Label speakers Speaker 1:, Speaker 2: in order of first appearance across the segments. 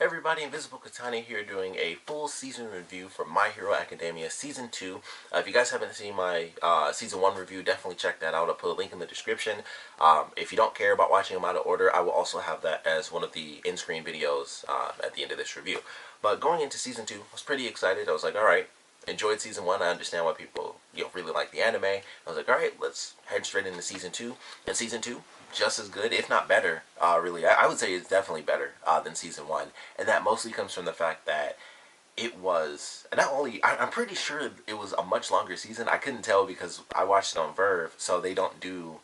Speaker 1: Everybody, Invisiblekatana here doing a full season review for My Hero Academia Season 2. If you guys haven't seen my Season 1 review, definitely check that out. I'll put a link in the description. If you don't care about watching them out of order, I will also have that as one of the in-screen videos at the end of this review. But going into Season 2, I was pretty excited. I was like, alright, enjoyed Season 1. I understand why people really like the anime. I was like, alright, let's head straight into Season 2. And Season 2, just as good, if not better, really. I would say it's definitely better than Season 1. And that mostly comes from the fact that it was, not only, I'm pretty sure it was a much longer season. I couldn't tell because I watched it on Verve, so they don't do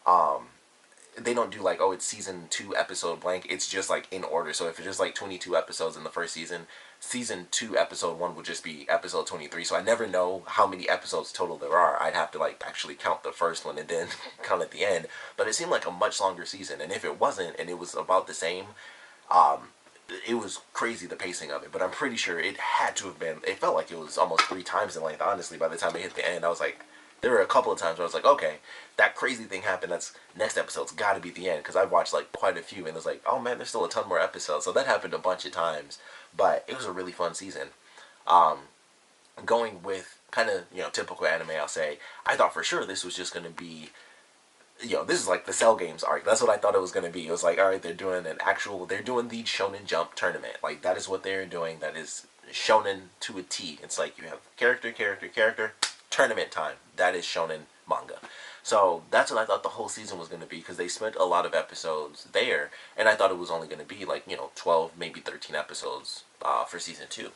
Speaker 1: like, oh, it's season 2 episode blank. It's just like in order. So if it's just like 22 episodes in the first season, season 2 episode 1 would just be episode 23. So I never know how many episodes total there are. I'd have to like actually count the first one and then count at the end. But it seemed like a much longer season. And if it wasn't, and it was about the same, it was crazy, the pacing of it. But I'm pretty sure it had to have been, it felt like it was almost 3 times in length, honestly. By the time it hit the end, I was like, there were a couple of times where I was like, okay, that crazy thing happened. That's next episode's got to be the end, because I've watched like quite a few, and it was like, oh man, there's still a ton more episodes. So that happened a bunch of times, but it was a really fun season. Going with kind of typical anime, I'll say I thought for sure this was just going to be, this is like the Cell Games arc. That's what I thought it was going to be. It was like, all right, they're doing the Shonen Jump tournament. Like that is what they're doing. That is shonen to a T. It's like you have character, tournament time. That is shonen manga. So that's what I thought the whole season was going to be, because they spent a lot of episodes there, and I thought it was only going to be like 12, maybe 13 episodes for season 2.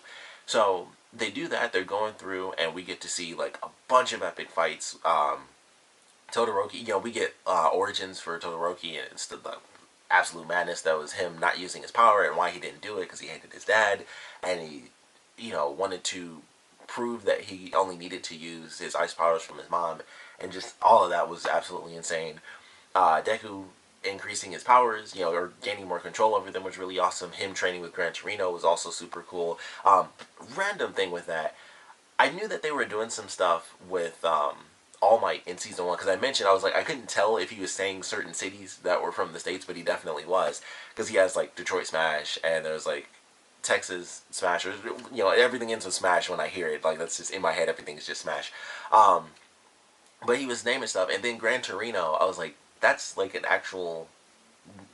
Speaker 1: So they do that. They're going through, and we get to see like a bunch of epic fights. Todoroki, we get origins for Todoroki, and it's the absolute madness that was him not using his power and why he didn't do it, because he hated his dad, and he wanted to prove that he only needed to use his ice powers from his mom, and just all of that was absolutely insane. Deku increasing his powers, or gaining more control over them was really awesome. Him training with Gran Torino was also super cool. Random thing with that, I knew that they were doing some stuff with All Might in season 1, because I mentioned, I was like, I couldn't tell if he was saying certain cities that were from the States, but he definitely was, because he has like Detroit Smash, and there's like Texas Smash, or everything ends with Smash when I hear it. Like that's just in my head, everything's just Smash. But he was naming stuff, and then Gran Torino, I was like, that's like an actual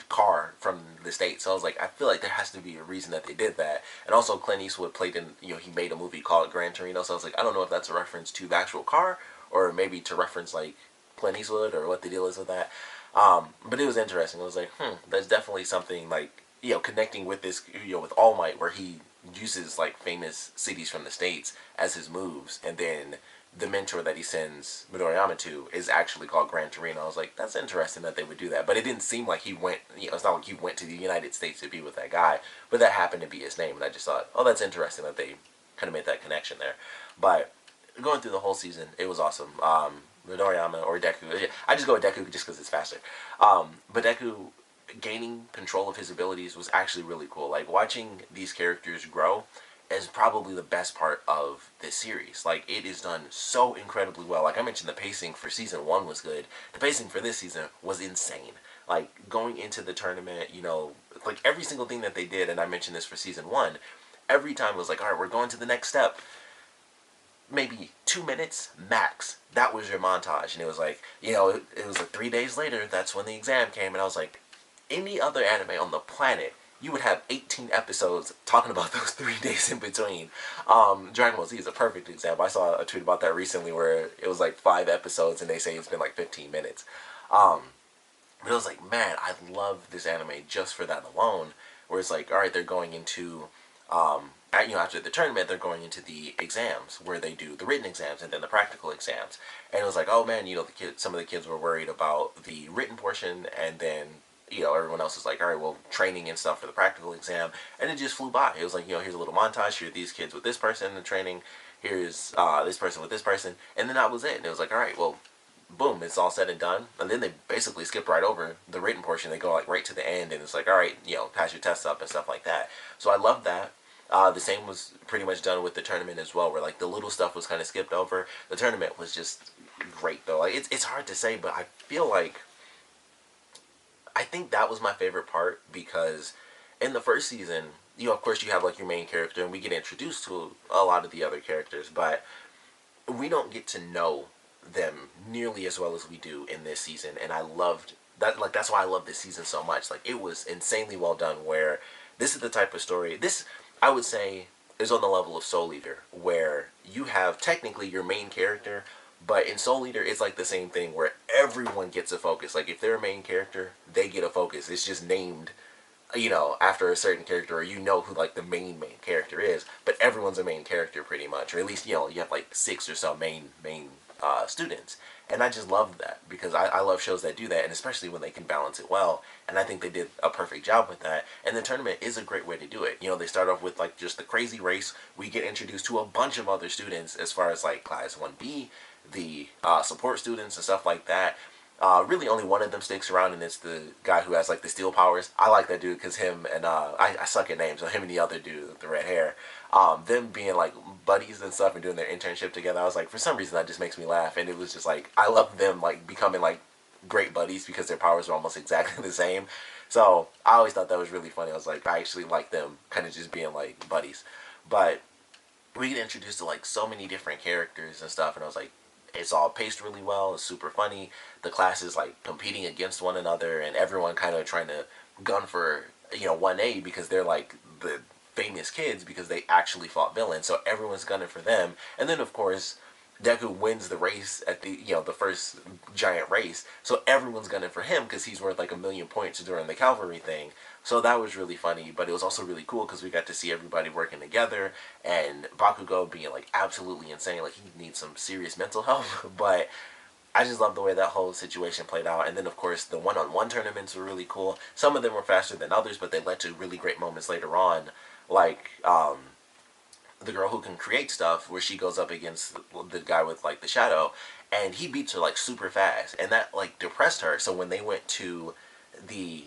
Speaker 1: car from the States. So I was like, I feel like there has to be a reason that they did that. And also Clint Eastwood played in, he made a movie called Gran Torino, so I was like, I don't know if that's a reference to the actual car, or maybe to reference like Clint Eastwood, or what the deal is with that. But it was interesting. I was like, there's definitely something like, connecting with this, with All Might, where he uses like famous cities from the States as his moves, and then the mentor that he sends Midoriyama to is actually called Gran Torino. I was like, that's interesting that they would do that, but it didn't seem like he went, it's not like he went to the United States to be with that guy, but that happened to be his name, and I just thought, oh, that's interesting that they kind of made that connection there. But going through the whole season, it was awesome. Midoriyama, or Deku, I just go with Deku just because it's faster. But Deku gaining control of his abilities was actually really cool. Like, watching these characters grow is probably the best part of this series. Like, it is done so incredibly well. Like I mentioned, the pacing for season 1 was good. The pacing for this season was insane. Like, going into the tournament, like every single thing that they did, and I mentioned this for season 1, every time it was like, alright, we're going to the next step. Maybe 2 minutes max. That was your montage. And it was like, it was like 3 days later, that's when the exam came, and I was like, any other anime on the planet, you would have 18 episodes talking about those 3 days in between. Dragon Ball Z is a perfect example. I saw a tweet about that recently where it was like 5 episodes and they say it's been like 15 minutes. But it was like, man, I love this anime just for that alone, where it's like, alright, they're going into, after the tournament, they're going into the exams, where they do the written exams and then the practical exams. And it was like, oh man, some of the kids were worried about the written portion, and then everyone else is like, all right, well, training and stuff for the practical exam, and it just flew by. It was like, here's a little montage, here are these kids with this person in training, here's this person with this person, and then that was it. And it was like, all right, well, boom, it's all said and done. And then they basically skipped right over the written portion. They go like right to the end, and it's like, all right, pass your tests up and stuff like that. So I loved that. The same was pretty much done with the tournament as well, where like the little stuff was kind of skipped over. The tournament was just great though. Like it's hard to say, but I feel like, I think that was my favorite part, because in the first season, of course you have like your main character, and we get introduced to a lot of the other characters, but we don't get to know them nearly as well as we do in this season. And I loved that. Like, that's why I love this season so much. Like, it was insanely well done. Where this is the type of story. This, I would say, is on the level of Soul Eater, where you have technically your main character, but in Soul Eater, it's like the same thing where everyone gets a focus. Like, if they're a main character, they get a focus. It's just named, after a certain character, or who like the main character is, but everyone's a main character pretty much, or at least, you have like 6 or so main students. And I just love that, because I love shows that do that, and especially when they can balance it well, and I think they did a perfect job with that. And the tournament is a great way to do it. They start off with like just the crazy race. We get introduced to a bunch of other students as far as like Class 1B, the support students and stuff like that. Really only one of them sticks around, and it's the guy who has like the steel powers. I like that dude because him and I suck at names, so him and the other dude with the red hair, them being like buddies and stuff and doing their internship together, I was like, for some reason that just makes me laugh. And it was just like, I love them like becoming like great buddies because their powers are almost exactly the same. So I always thought that was really funny. I was like, I actually like them kind of just being like buddies. But we get introduced to like so many different characters and stuff, and I was like, it's all paced really well. It's super funny. The class is like competing against one another, and everyone kind of trying to gun for 1A, because they're like the famous kids, because they actually fought villains. So everyone's gunning for them. And then of course Deku wins the race at the first giant race. So everyone's gunning for him because he's worth like 1,000,000 points during the cavalry thing. So that was really funny, but it was also really cool because we got to see everybody working together, and Bakugo being like absolutely insane. Like, he needs some serious mental health, but I just love the way that whole situation played out. And then of course the one-on-one tournaments were really cool. Some of them were faster than others, but they led to really great moments later on, like the girl who can create stuff, where she goes up against the guy with like the shadow, and he beats her like super fast, and that like depressed her. So when they went to the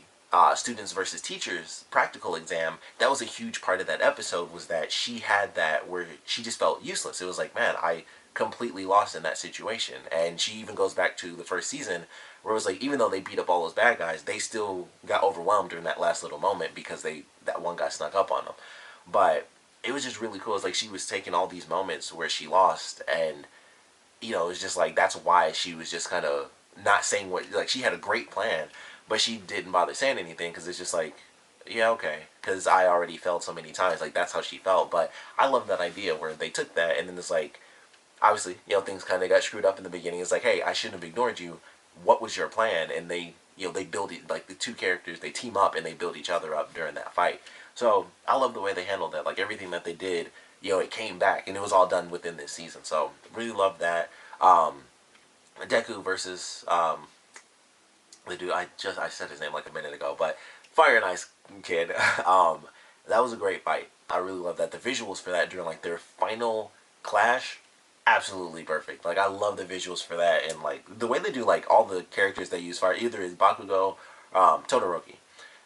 Speaker 1: students versus teachers practical exam, that was a huge part of that episode, was that she had that where she just felt useless. It was like, man, I completely lost in that situation. And she even goes back to the first season, where it was like, even though they beat up all those bad guys, they still got overwhelmed during that last little moment because that one guy snuck up on them. But it was just really cool. It's like she was taking all these moments where she lost, and it was just like, that's why she was just kind of not saying what, like, she had a great plan, but she didn't bother saying anything, because it's just like, yeah, okay, because I already felt so many times, like, that's how she felt. But I love that idea where they took that, and then it's like, obviously, things kind of got screwed up in the beginning. It's like, hey, I shouldn't have ignored you. What was your plan? And they, they build it, like, the two characters, they team up and they build each other up during that fight. So I love the way they handled that. Like, everything that they did, it came back, and it was all done within this season. So really love that. Deku versus the dude, I said his name like a minute ago, but Fire and Ice Kid. That was a great fight. I really love that. The visuals for that during like their final clash, absolutely perfect. Like, I love the visuals for that, and like the way they do like all the characters they use fire, either is Bakugo, Todoroki.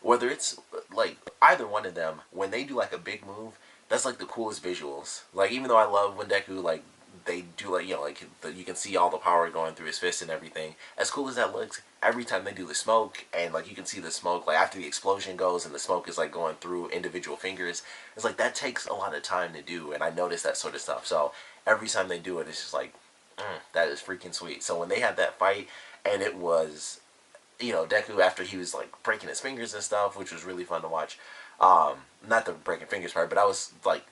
Speaker 1: Whether it's like either one of them, when they do like a big move, that's like the coolest visuals. Like, even though I love when Deku, like, they do like, you can see all the power going through his fist and everything. As cool as that looks, every time they do the smoke, and like you can see the smoke, like after the explosion goes and the smoke is like going through individual fingers, it's like that takes a lot of time to do, and I notice that sort of stuff. So every time they do it, it's just like, that is freaking sweet. So when they had that fight, and it was, Deku, after he was like breaking his fingers and stuff, which was really fun to watch. Not the breaking fingers part, but I was like,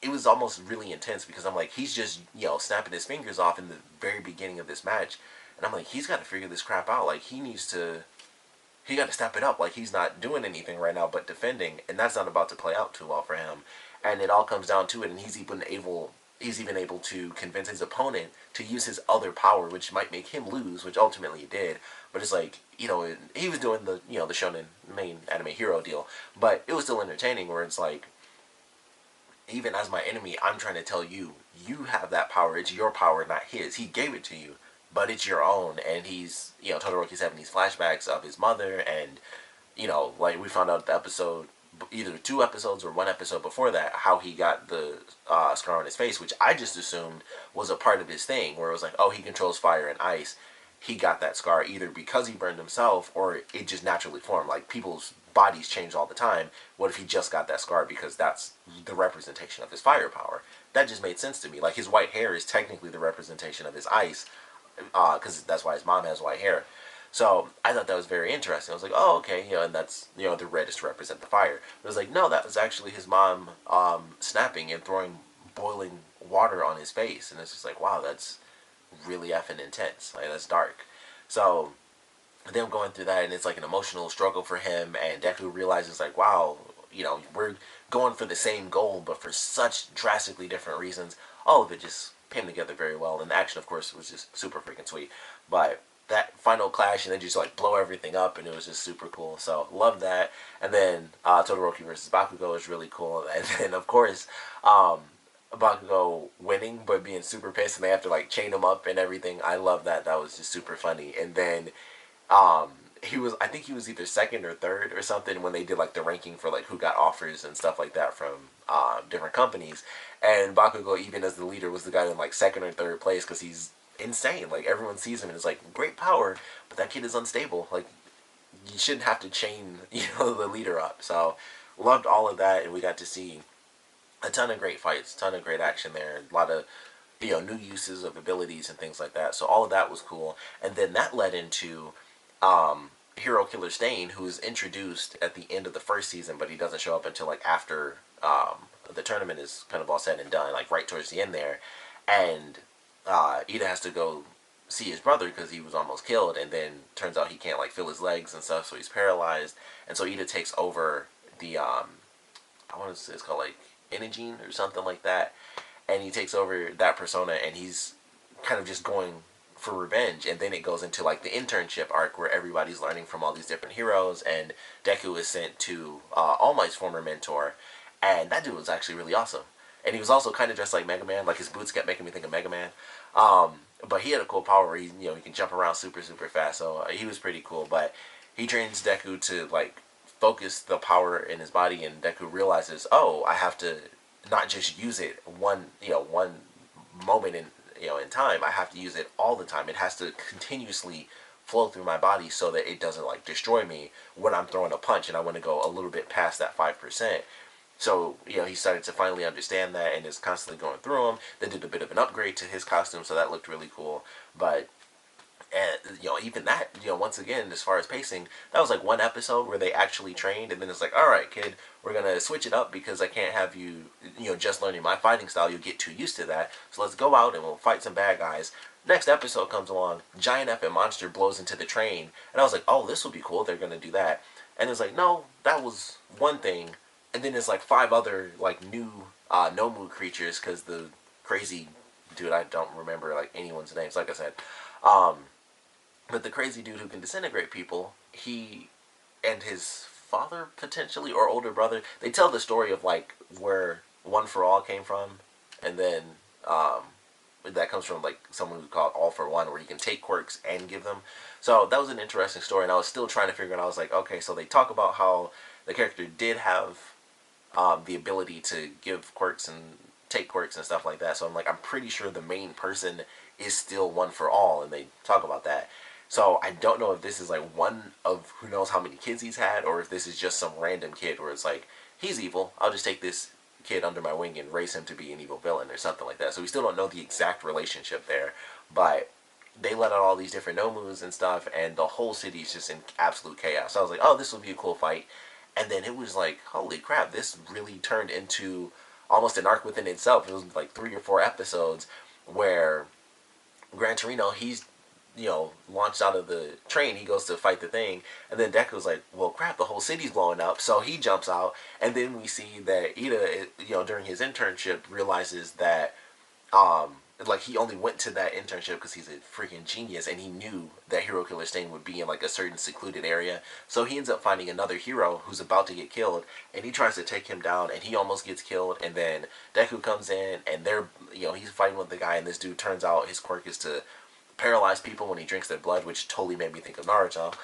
Speaker 1: it was almost really intense, because I'm like, he's just, snapping his fingers off in the very beginning of this match. And I'm like, he's got to figure this crap out. Like, he got to step it up. Like, he's not doing anything right now but defending, and that's not about to play out too well for him. And it all comes down to it, and he's even able to convince his opponent to use his other power, which might make him lose, which ultimately he did. But it's like, he was doing the, the shonen main anime hero deal, but it was still entertaining, where it's like, even as my enemy, I'm trying to tell you, you have that power. It's your power, not his. He gave it to you, but it's your own. And he's, Todoroki's having these flashbacks of his mother, and, like we found out the episode, either 2 episodes or 1 episode before that, how he got the scar on his face, which I just assumed was a part of his thing, where it was like, oh, he controls fire and ice. He got that scar either because he burned himself, or it just naturally formed. Like, people's bodies change all the time. What if he just got that scar because that's the representation of his firepower? That just made sense to me. Like, his white hair is technically the representation of his ice, because that's why his mom has white hair. So I thought that was very interesting. I was like, oh, okay, and that's, the red is to represent the fire. But it was like, no, that was actually his mom snapping and throwing boiling water on his face. And it's just like, wow, that's really effing intense. Like, that's dark. So them going through that, and it's like an emotional struggle for him, and Deku realizes, like, wow, we're going for the same goal, but for such drastically different reasons. All of it just came together very well, and the action, of course, was just super freaking sweet. But that final clash, and then just like blow everything up, and it was just super cool. So loved that. And then Todoroki versus Bakugo is really cool. And then of course, Bakugo winning but being super pissed, and they have to like chain him up and everything. I love that. That was just super funny. And then I think he was either second or third or something when they did like the ranking for like who got offers and stuff like that from different companies. And Bakugo, even as the leader, was the guy in like second or third place because he's insane. Like, everyone sees him and is like, great power, but that kid is unstable. Like, you shouldn't have to chain the leader up. So loved all of that, and we got to see a ton of great fights, ton of great action there, a lot of new uses of abilities and things like that. So all of that was cool. And then that led into Hero Killer Stain, who is introduced at the end of the first season, but he doesn't show up until like after the tournament is kind of all said and done, like right towards the end there. And Ida has to go see his brother because he was almost killed, and then turns out he can't like feel his legs and stuff, so he's paralyzed. And so Ida takes over the I want to say it's called like Imaging or something like that, and he takes over that persona, and he's kind of just going for revenge. And then it goes into like the internship arc where everybody's learning from all these different heroes, and Deku is sent to All Might's former mentor, and that dude was actually really awesome. And he was also kind of dressed like Mega Man. Like, his boots kept making me think of Mega Man. But he had a cool power where he can jump around super, super fast. So he was pretty cool. But he trains Deku to, like, focus the power in his body. And Deku realizes, oh, I have to not just use it one moment in time. I have to use it all the time. It has to continuously flow through my body so that it doesn't, like, destroy me when I'm throwing a punch. And I want to go a little bit past that 5%. So, he started to finally understand that, and is constantly going through them. They did a bit of an upgrade to his costume, so that looked really cool. But, even that, once again, as far as pacing, that was like one episode where they actually trained, and then it's like, alright, kid, we're going to switch it up because I can't have you, just learning my fighting style. You'll get too used to that. So let's go out and we'll fight some bad guys. Next episode comes along, giant epic monster blows into the train, and I was like, oh, this will be cool, they're going to do that. And it's like, no, that was one thing. And then there's like 5 other like new Nomu creatures, because the crazy dude, I don't remember like anyone's names, like I said, but the crazy dude who can disintegrate people, he and his father potentially, or older brother, they tell the story of like where One for All came from, and then that comes from like someone who's called All for One, where he can take quirks and give them. So that was an interesting story, and I was still trying to figure it out. I was like, okay, so they talk about how the character did have the ability to give quirks and take quirks and stuff like that. So I'm like, I'm pretty sure the main person is still One for All, and they talk about that. So I don't know if this is like one of who knows how many kids he's had, or if this is just some random kid where it's like, he's evil, I'll just take this kid under my wing and raise him to be an evil villain or something like that. So we still don't know the exact relationship there, but they let out all these different Nomus and stuff, and the whole city is just in absolute chaos. So I was like, oh, this will be a cool fight. And then it was like, holy crap, this really turned into almost an arc within itself. It was like 3 or 4 episodes where Gran Torino, he's, launched out of the train, he goes to fight the thing, and then Deku's like, well, crap, the whole city's blowing up, so he jumps out, and then we see that Ida, during his internship, realizes that, like, he only went to that internship because he's a freaking genius, and he knew that Hero Killer Stain would be in like a certain secluded area. So he ends up finding another hero who's about to get killed, and he tries to take him down, and he almost gets killed. And then Deku comes in, and they're, he's fighting with the guy, and this dude turns out his quirk is to paralyze people when he drinks their blood, which totally made me think of Naruto.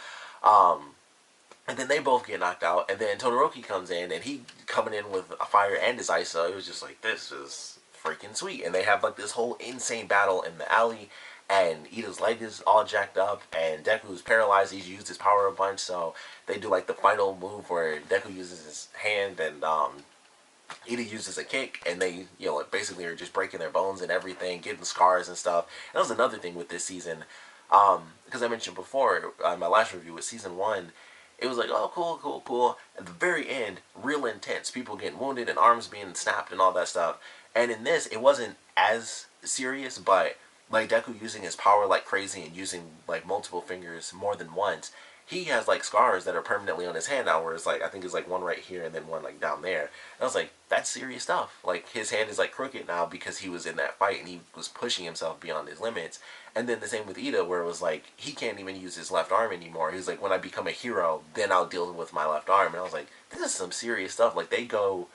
Speaker 1: And then they both get knocked out, and then Todoroki comes in, and he coming in with a fire and his ice. So it was just like, this is freaking sweet. And they have like this whole insane battle in the alley, and Ida's leg is all jacked up, and Deku's paralyzed. He's used his power a bunch, so they do like the final move where Deku uses his hand and Ida uses a kick, and they, like basically are just breaking their bones and everything, getting scars and stuff. And that was another thing with this season, because I mentioned before my last review with season one, it was like, oh, cool, cool, cool. At the very end, real intense. People getting wounded and arms being snapped and all that stuff. And in this, it wasn't as serious, but like Deku using his power like crazy and using like multiple fingers more than once, he has like scars that are permanently on his hand now, where it's like, I think it's like one right here and then one like down there. And I was like, that's serious stuff. Like his hand is like crooked now because he was in that fight and he was pushing himself beyond his limits. And then the same with Ida, where it was like, he can't even use his left arm anymore. He was like, when I become a hero, then I'll deal with my left arm. And I was like, this is some serious stuff. Like they go,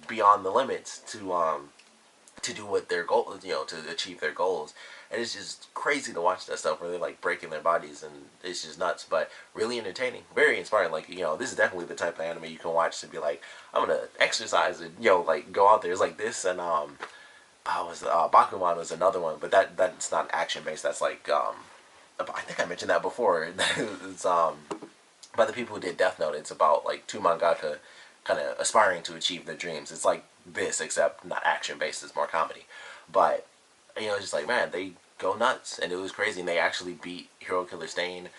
Speaker 1: beyond the limits to do what their goal, to achieve their goals. And it's just crazy to watch that stuff where they're like breaking their bodies, and it's just nuts, but really entertaining, very inspiring. Like, this is definitely the type of anime you can watch to be like, I'm gonna exercise and like go out there. It's like this, and Bakuman was another one, but that's not action based. That's like I think I mentioned that before. It's by the people who did Death Note. It's about like two mangaka kind of aspiring to achieve their dreams. It's like this, except not action based. It's more comedy, but it's just like, man, they go nuts, and it was crazy. And they actually beat Hero Killer Stain,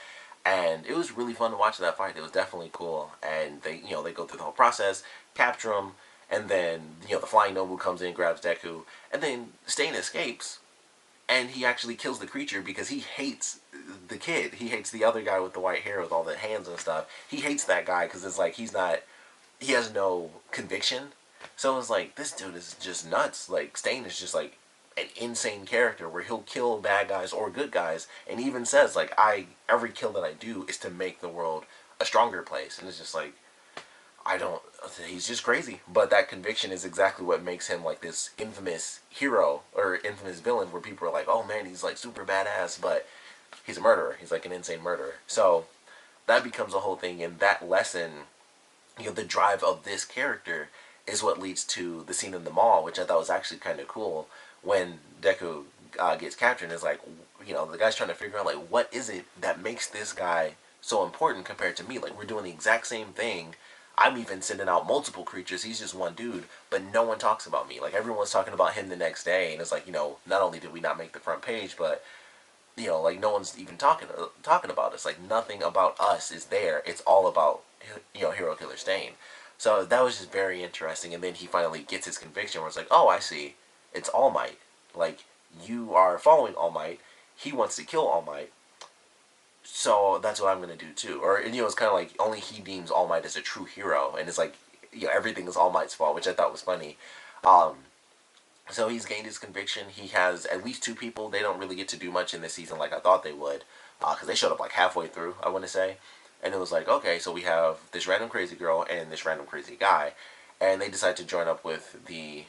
Speaker 1: and it was really fun to watch that fight. It was definitely cool, and they they go through the whole process, capture him, and then the Flying Nobu comes in, grabs Deku, and then Stain escapes, and he actually kills the creature because he hates the kid. He hates the other guy with the white hair with all the hands and stuff. He hates that guy because it's like he has no conviction. So it's like, this dude is just nuts. Like, Stain is just like an insane character where he'll kill bad guys or good guys, and he even says like, every kill that I do is to make the world a stronger place. And it's just like, he's just crazy, but that conviction is exactly what makes him like this infamous hero or infamous villain, where people are like, oh man, he's like super badass, but he's a murderer. He's like an insane murderer. So that becomes a whole thing, and that lesson, the drive of this character is what leads to the scene in the mall, which I thought was actually kind of cool, when Deku gets captured. And is like, the guy's trying to figure out like, what is it that makes this guy so important compared to me? Like, we're doing the exact same thing. I'm even sending out multiple creatures. He's just one dude, but no one talks about me. Like, everyone's talking about him the next day, and it's like, not only did we not make the front page, but like no one's even talking about us. Like, nothing about us is there. It's all about Hero Killer Stain. So that was just very interesting. And then he finally gets his conviction, where it's like, oh, I see. It's All Might. Like, you are following All Might. He wants to kill All Might. So that's what I'm going to do too. Or, it's kind of like, only he deems All Might as a true hero. And it's like, everything is All Might's fault, which I thought was funny. So he's gained his conviction. He has at least two people. They don't really get to do much in this season like I thought they would. Because they showed up like halfway through, I want to say. And it was like, okay, so we have this random crazy girl and this random crazy guy. And they decide to join up with the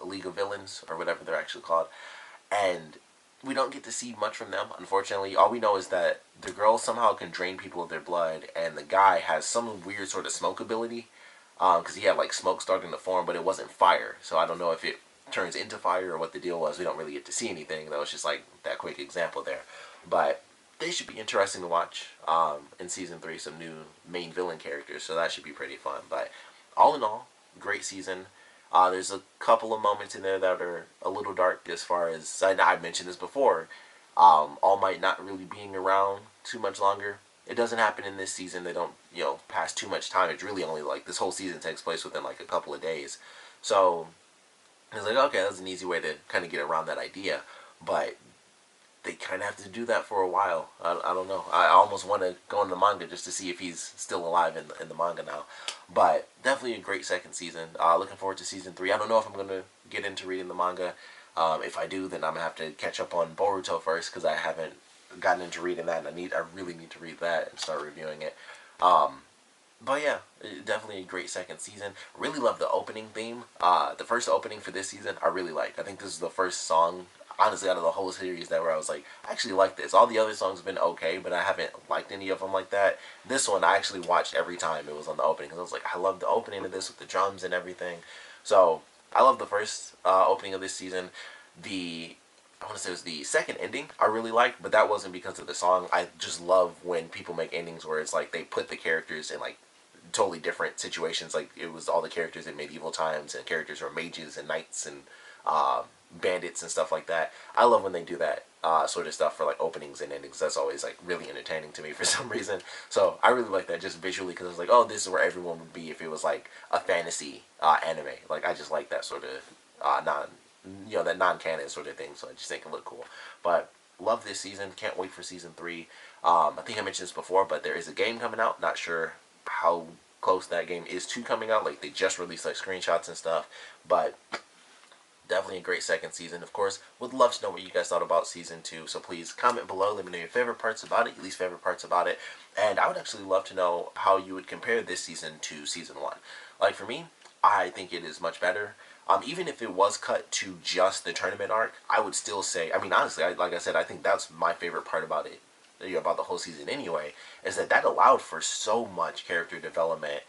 Speaker 1: League of Villains, or whatever they're actually called. And we don't get to see much from them, unfortunately. All we know is that the girl somehow can drain people of their blood, and the guy has some weird sort of smoke ability. Because he had like smoke starting to form, but it wasn't fire. So I don't know if it turns into fire or what the deal was. We don't really get to see anything. That was just like that quick example there. But they should be interesting to watch in Season 3, some new main villain characters, so that should be pretty fun. But all in all, great season. There's a couple of moments in there that are a little dark, as far as, I mentioned this before, All Might not really being around too much longer. It doesn't happen in this season. They don't, pass too much time. It's really only like, this whole season takes place within like a couple of days. So it's like, okay, that's an easy way to kind of get around that idea. But they kind of have to do that for a while. I don't know. I almost want to go into the manga just to see if he's still alive in the manga now. But definitely a great second season. Looking forward to Season 3. I don't know if I'm going to get into reading the manga. If I do, then I'm going to have to catch up on Boruto first, because I haven't gotten into reading that, and I really need to read that and start reviewing it. But yeah, definitely a great second season. Really love the opening theme. The first opening for this season, I really like. I think this is the first song, honestly, out of the whole series that where I was like, I actually like this. All the other songs have been okay, but I haven't liked any of them like that. This one I actually watched every time it was on the opening, because I was like, I love the opening of this with the drums and everything. So I love the first opening of this season. The I want to say it was the second ending I really liked, but that wasn't because of the song. I just love when people make endings where it's like they put the characters in like totally different situations. Like it was all the characters in medieval times, and characters were mages and knights and uh, bandits and stuff like that. I love when they do that sort of stuff for like openings and endings. That's always like really entertaining to me for some reason. So I really like that just visually because it's like, oh, this is where everyone would be if it was like a fantasy anime. Like I just like that sort of non, that non-canon sort of thing. So I just think it looked cool. But love this season. Can't wait for season 3. I think I mentioned this before, but there is a game coming out. Not sure how close that game is to coming out. Like they just released like screenshots and stuff, but definitely a great second season. Of course, would love to know what you guys thought about season 2. So please comment below. Let me know your favorite parts about it, your least favorite parts about it, and I would actually love to know how you would compare this season to season 1. Like for me, I think it is much better. Even if it was cut to just the tournament arc, I would still say, I mean, honestly, like I said, I think that's my favorite part about it, about the whole season anyway, is that allowed for so much character development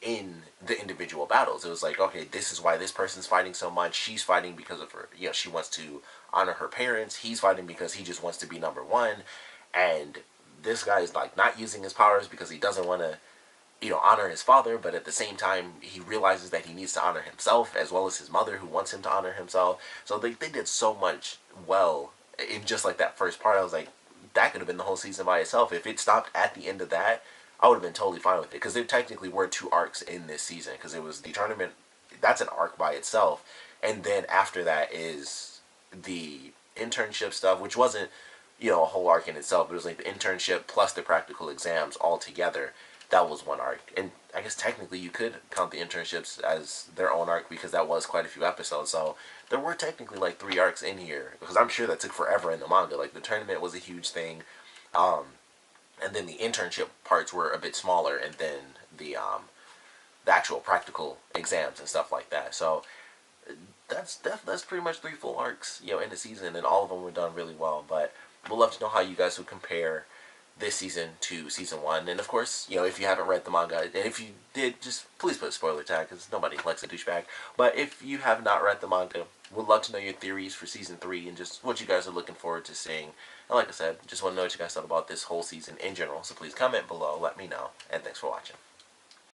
Speaker 1: in the individual battles. It was like, okay, this is why this person's fighting so much. She's fighting because of her, she wants to honor her parents. He's fighting because he just wants to be number one. And this guy is like not using his powers because he doesn't want to, honor his father, but at the same time, he realizes that he needs to honor himself as well as his mother who wants him to honor himself. So they did so much well in just like that first part. I was like, that could have been the whole season by itself. If it stopped at the end of that, I would have been totally fine with it because there technically were 2 arcs in this season because it was the tournament. That's an arc by itself, and then after that is the internship stuff, which wasn't a whole arc in itself. It was like the internship plus the practical exams all together. That was one arc, and I guess technically you could count the internships as their own arc because that was quite a few episodes. So there were technically like 3 arcs in here because I'm sure that took forever in the manga. Like the tournament was a huge thing. And then the internship parts were a bit smaller, and then the actual practical exams and stuff like that. So that's pretty much 3 full arcs, in the season, and all of them were done really well. But we'd love to know how you guys would compare this season to season 1. And of course, if you haven't read the manga, and if you did, just please put a spoiler tag because nobody likes a douchebag. But if you have not read the manga, we'd love to know your theories for season 3 and just what you guys are looking forward to seeing. And like I said, just want to know what you guys thought about this whole season in general. So please comment below, let me know, and thanks for watching.